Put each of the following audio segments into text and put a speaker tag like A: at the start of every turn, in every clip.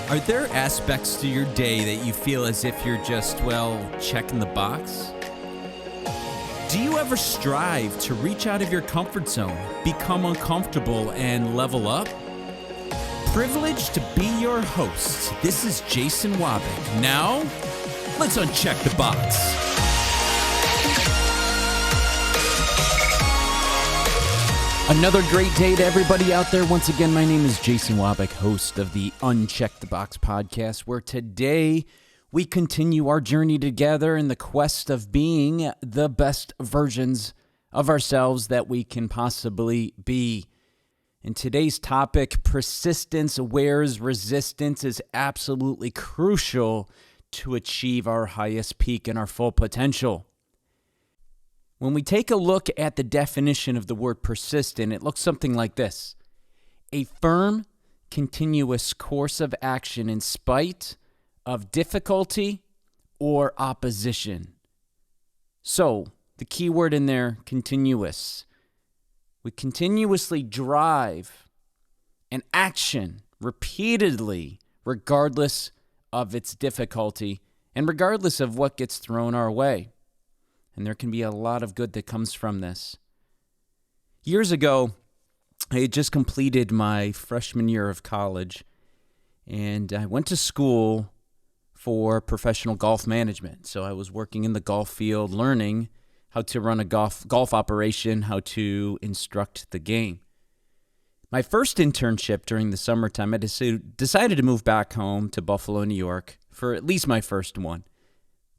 A: Are there aspects to your day that you feel as if you're just, checking the box? Do you ever strive to reach out of your comfort zone, become uncomfortable, and level up? Privileged to be your host, this is Jason Wabick. Now, let's uncheck the box. Another great day to everybody out there. Once again, my name is Jason Wabick, host of the Uncheck the Box podcast, where today we continue our journey together in the quest of being the best versions of ourselves that we can possibly be. And today's topic, persistence wears resistance, is absolutely crucial to achieve our highest peak and our full potential. When we take a look at the definition of the word persistent, it looks something like this: a firm, continuous course of action in spite of difficulty or opposition. So, the key word in there, continuous. We continuously drive an action repeatedly, regardless of its difficulty and regardless of what gets thrown our way. And there can be a lot of good that comes from this. Years ago, I had just completed my freshman year of college, and I went to school for professional golf management. So I was working in the golf field, learning how to run a golf operation, how to instruct the game. My first internship during the summertime, I decided to move back home to Buffalo, New York, for at least my first one.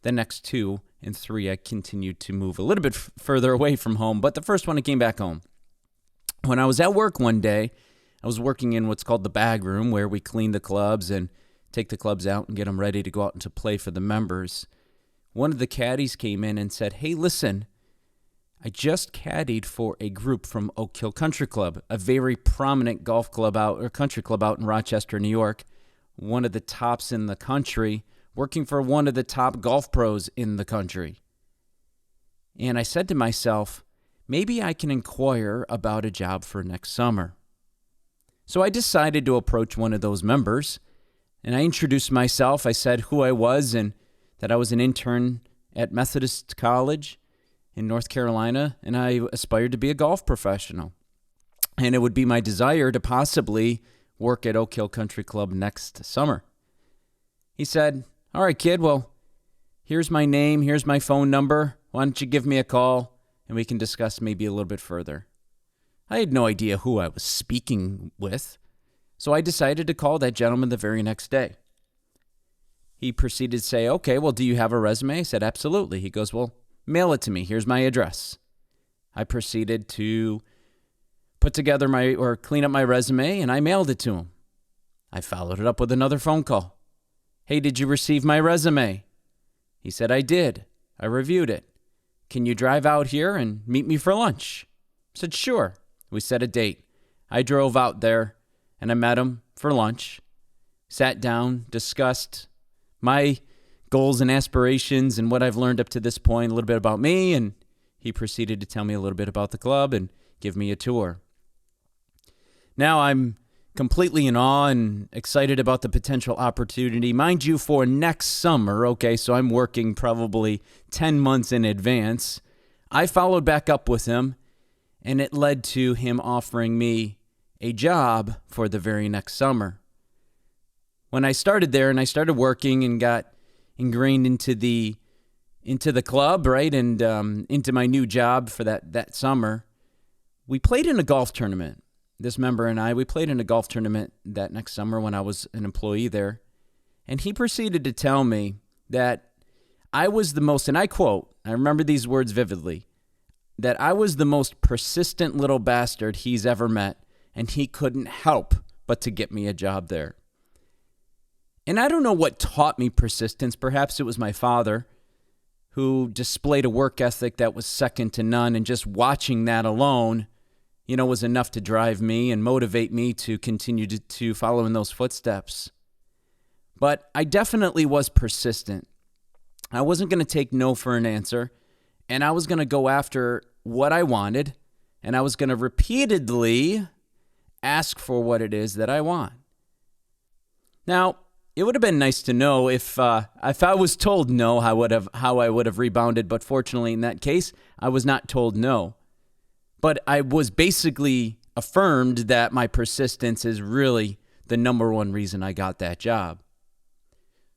A: The next 2 and 3, I continued to move a little bit further away from home, but the first one, I came back home. When I was at work one day, I was working in what's called the bag room, where we clean the clubs and take the clubs out and get them ready to go out into play for the members. One of the caddies came in and said, "Hey, listen, I just caddied for a group from Oak Hill Country Club, a very prominent golf club country club out in Rochester, New York, one of the tops in the country, working for one of the top golf pros in the country." And I said to myself, maybe I can inquire about a job for next summer. So I decided to approach one of those members, and I introduced myself. I said who I was and that I was an intern at Methodist College in North Carolina, and I aspired to be a golf professional. And it would be my desire to possibly work at Oak Hill Country Club next summer. He said, "All right, kid, well, here's my name, here's my phone number. Why don't you give me a call, and we can discuss maybe a little bit further." I had no idea who I was speaking with, so I decided to call that gentleman the very next day. He proceeded to say, "Okay, well, do you have a resume?" I said, "Absolutely." He goes, "Well, mail it to me. Here's my address." I proceeded to put together clean up my resume, and I mailed it to him. I followed it up with another phone call. "Hey, did you receive my resume?" He said, "I did. I reviewed it. Can you drive out here and meet me for lunch?" I said, "Sure." We set a date. I drove out there, and I met him for lunch, sat down, discussed my goals and aspirations and what I've learned up to this point, a little bit about me, and he proceeded to tell me a little bit about the club and give me a tour. Now I'm completely in awe and excited about the potential opportunity. Mind you, for next summer, okay, so I'm working probably 10 months in advance. I followed back up with him, and it led to him offering me a job for the very next summer. When I started there and I started working and got ingrained into the club, right, and into my new job for that summer, we played in a golf tournament. This member and we played in a golf tournament that next summer when I was an employee there. And he proceeded to tell me that I was the most, and I quote, I remember these words vividly, that I was the most persistent little bastard he's ever met, and he couldn't help but to get me a job there. And I don't know what taught me persistence. Perhaps it was my father, who displayed a work ethic that was second to none, and just watching that alone was enough to drive me and motivate me to continue to follow in those footsteps. But I definitely was persistent. I wasn't going to take no for an answer, and I was going to go after what I wanted, and I was going to repeatedly ask for what it is that I want. Now, It would have been nice to know if I was told no, how I would have rebounded. But fortunately, in that case, I was not told no. But I was basically affirmed that my persistence is really the number one reason I got that job.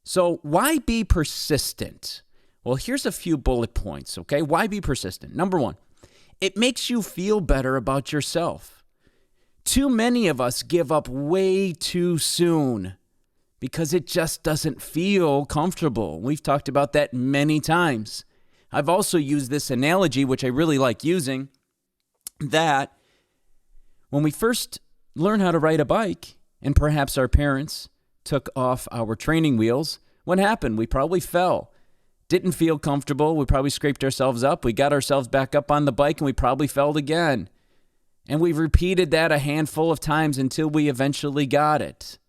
A: So why be persistent? Well, here's a few bullet points, okay? Why be persistent? Number one, it makes you feel better about yourself. Too many of us give up way too soon because it just doesn't feel comfortable. We've talked about that many times. I've also used this analogy, which I really like using, that when we first learn how to ride a bike, and perhaps our parents took off our training wheels, what happened? We probably fell. Didn't feel comfortable. We probably scraped ourselves up. We got ourselves back up on the bike, and we probably fell again. And we've repeated that a handful of times until we eventually got it.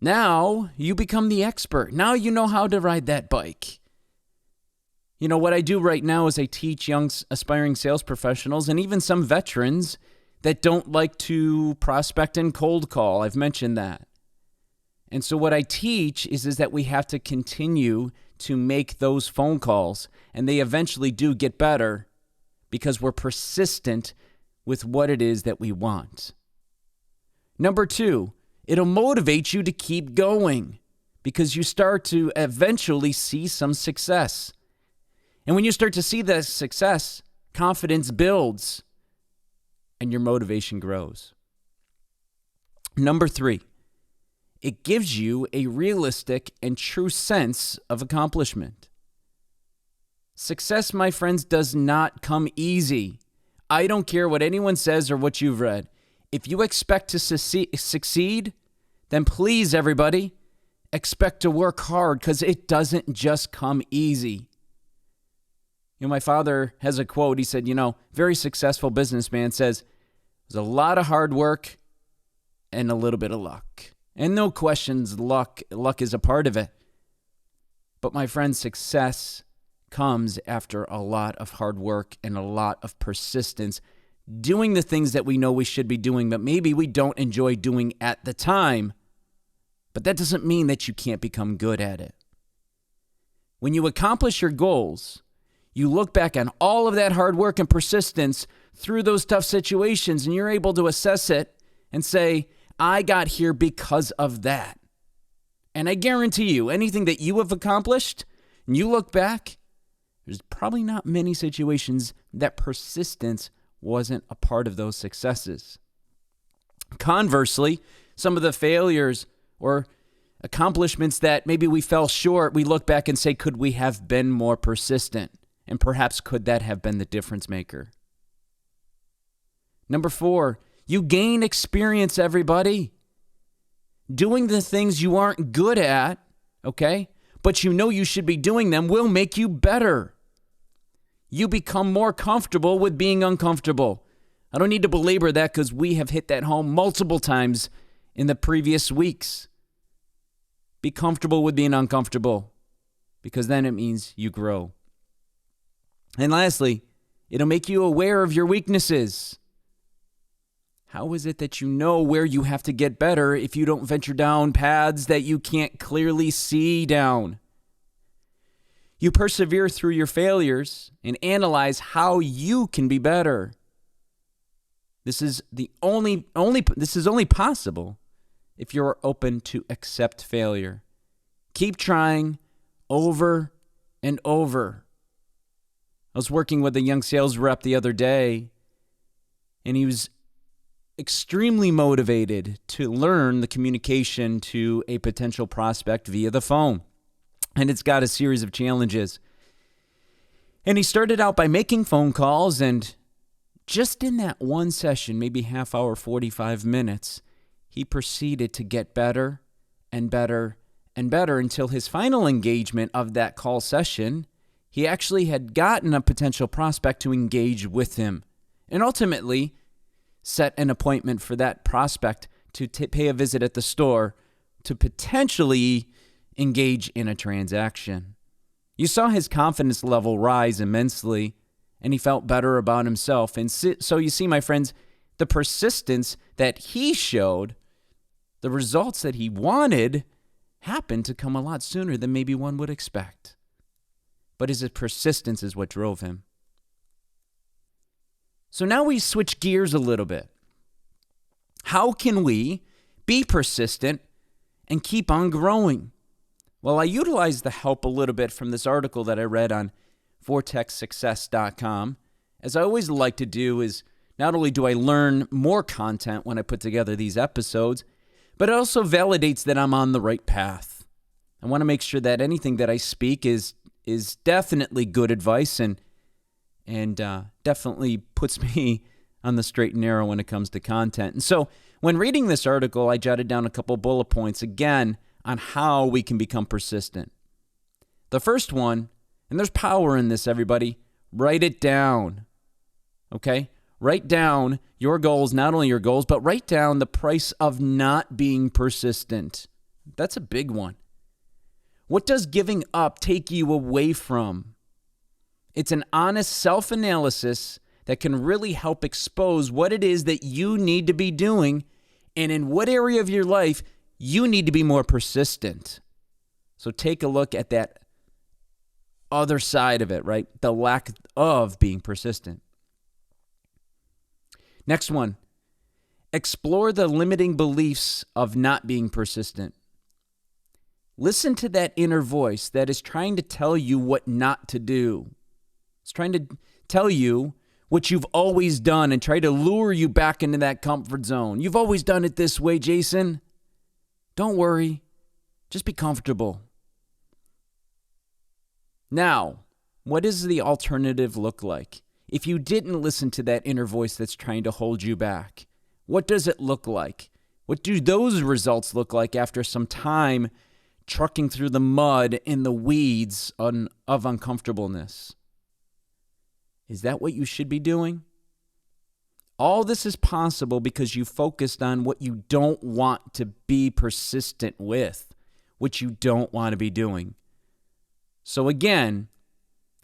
A: Now you become the expert. Now you know how to ride that bike. You know, what I do right now is I teach young aspiring sales professionals and even some veterans that don't like to prospect and cold call. I've mentioned that. And so what I teach is that we have to continue to make those phone calls, and they eventually do get better because we're persistent with what it is that we want. Number two, it'll motivate you to keep going because you start to eventually see some success. And when you start to see that success, confidence builds and your motivation grows. Number three, it gives you a realistic and true sense of accomplishment. Success, my friends, does not come easy. I don't care what anyone says or what you've read. If you expect to succeed, then please, everybody, expect to work hard because it doesn't just come easy. You know, my father has a quote. He said, very successful businessman says, there's a lot of hard work and a little bit of luck. And no questions, luck is a part of it. But my friend, success comes after a lot of hard work and a lot of persistence, doing the things that we know we should be doing, but maybe we don't enjoy doing at the time. But that doesn't mean that you can't become good at it. When you accomplish your goals, you look back on all of that hard work and persistence through those tough situations, and you're able to assess it and say, I got here because of that. And I guarantee you, anything that you have accomplished, and you look back, there's probably not many situations that persistence wasn't a part of those successes. Conversely, some of the failures or accomplishments that maybe we fell short, we look back and say, could we have been more persistent? And perhaps could that have been the difference maker? Number 4, you gain experience, everybody. Doing the things you aren't good at, okay, but you know you should be doing them will make you better. You become more comfortable with being uncomfortable. I don't need to belabor that because we have hit that home multiple times in the previous weeks. Be comfortable with being uncomfortable because then it means you grow. And lastly, it'll make you aware of your weaknesses. How is it that you know where you have to get better if you don't venture down paths that you can't clearly see down? You persevere through your failures and analyze how you can be better. This is only possible if you're open to accept failure. Keep trying over and over. I was working with a young sales rep the other day, and he was extremely motivated to learn the communication to a potential prospect via the phone. And it's got a series of challenges. And he started out by making phone calls, and just in that one session, maybe half hour, 45 minutes, he proceeded to get better and better and better until his final engagement of that call session, he actually had gotten a potential prospect to engage with him and ultimately set an appointment for that prospect to pay a visit at the store to potentially engage in a transaction. You saw his confidence level rise immensely, and he felt better about himself. And so you see, my friends, the persistence that he showed The results that he wanted happened to come a lot sooner than maybe one would expect. But his persistence is what drove him. So now we switch gears a little bit. How can we be persistent and keep on growing? Well, I utilized the help a little bit from this article that I read on vortexsuccess.com. As I always like to do is not only do I learn more content when I put together these episodes, but it also validates that I'm on the right path. I want to make sure that anything that I speak is definitely good advice and definitely puts me on the straight and narrow when it comes to content. And so when reading this article, I jotted down a couple bullet points, again, on how we can become persistent. The first one, and there's power in this, everybody, write it down, okay? Write down your goals, not only your goals, but write down the price of not being persistent. That's a big one. What does giving up take you away from? It's an honest self-analysis that can really help expose what it is that you need to be doing and in what area of your life you need to be more persistent. So take a look at that other side of it, right? The lack of being persistent. Next one, explore the limiting beliefs of not being persistent. Listen to that inner voice that is trying to tell you what not to do. It's trying to tell you what you've always done and try to lure you back into that comfort zone. You've always done it this way, Jason. Don't worry. Just be comfortable. Now, what does the alternative look like? If you didn't listen to that inner voice that's trying to hold you back, what does it look like? What do those results look like after some time trucking through the mud in the weeds of uncomfortableness? Is that what you should be doing? All this is possible because you focused on what you don't want to be persistent with, what you don't want to be doing. So again,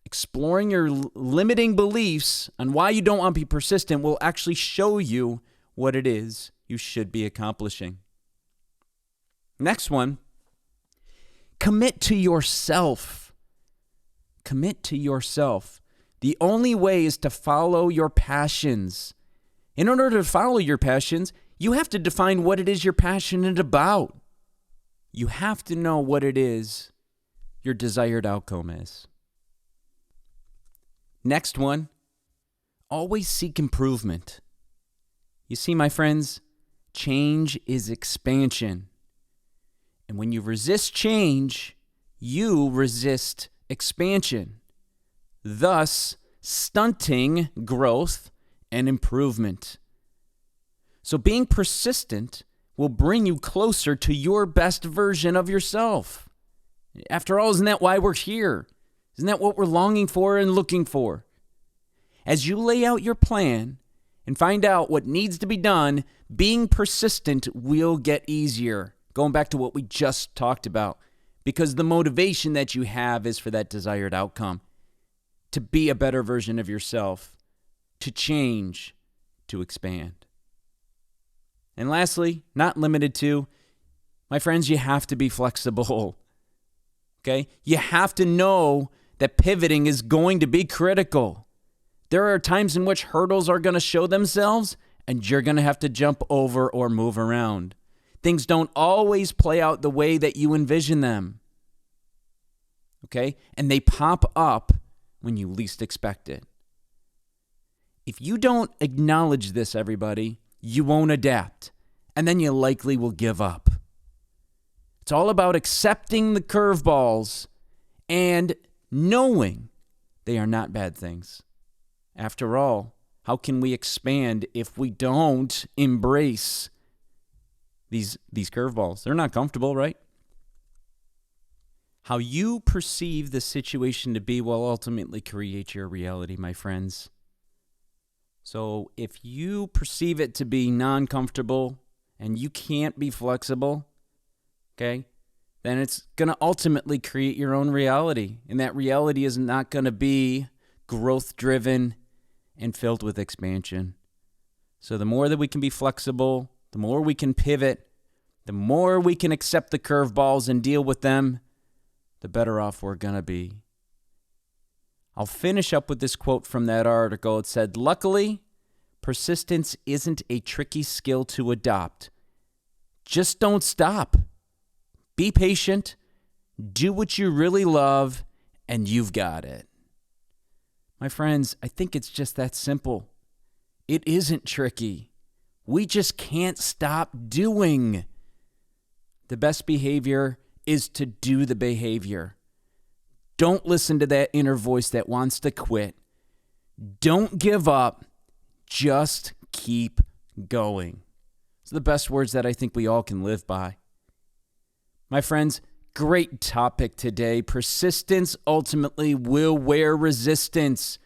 A: exploring your limiting beliefs on why you don't want to be persistent will actually show you what it is you should be accomplishing. Next one, commit to yourself. Commit to yourself. The only way is to follow your passions. In order to follow your passions, you have to define what it is you're passionate about. You have to know what it is your desired outcome is. Next one, always seek improvement. You see, my friends, change is expansion. And when you resist change, you resist expansion, thus stunting growth and improvement. So being persistent will bring you closer to your best version of yourself. After all, isn't that why we're here? Isn't that what we're longing for and looking for? As you lay out your plan and find out what needs to be done, being persistent will get easier. Going back to what we just talked about, because the motivation that you have is for that desired outcome, to be a better version of yourself, to change, to expand. And lastly, not limited to, my friends, you have to be flexible. Okay? You have to know that pivoting is going to be critical. There are times in which hurdles are going to show themselves and you're going to have to jump over or move around. Things don't always play out the way that you envision them. Okay? And they pop up when you least expect it. If you don't acknowledge this, everybody, you won't adapt. And then you likely will give up. It's all about accepting the curveballs and knowing they are not bad things. After all, how can we expand if we don't embrace these curveballs? They're not comfortable, right? How you perceive the situation to be will ultimately create your reality, my friends. So if you perceive it to be non-comfortable and you can't be flexible, okay, then it's going to ultimately create your own reality. And that reality is not going to be growth-driven and filled with expansion. So the more that we can be flexible, the more we can pivot, The more we can accept the curveballs and deal with them, the better off we're going to be. I'll finish up with this quote from that article. It said, "Luckily, persistence isn't a tricky skill to adopt. Just don't stop. Be patient, do what you really love, and you've got it." My friends, I think it's just that simple. It isn't tricky. We just can't stop doing. The best behavior is to do the behavior. Don't listen to that inner voice that wants to quit. Don't give up. Just keep going. It's the best words that I think we all can live by. My friends, great topic today. Persistence ultimately will wear resistance.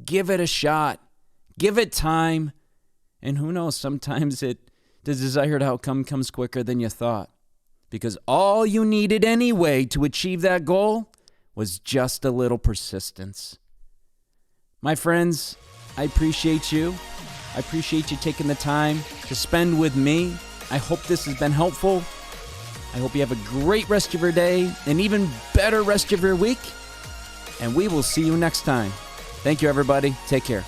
A: Give it a shot. Give it time. And who knows, sometimes the desired outcome comes quicker than you thought. Because all you needed anyway to achieve that goal was just a little persistence. My friends, I appreciate you. I appreciate you taking the time to spend with me. I hope this has been helpful. I hope you have a great rest of your day, an even better rest of your week, and we will see you next time. Thank you, everybody. Take care.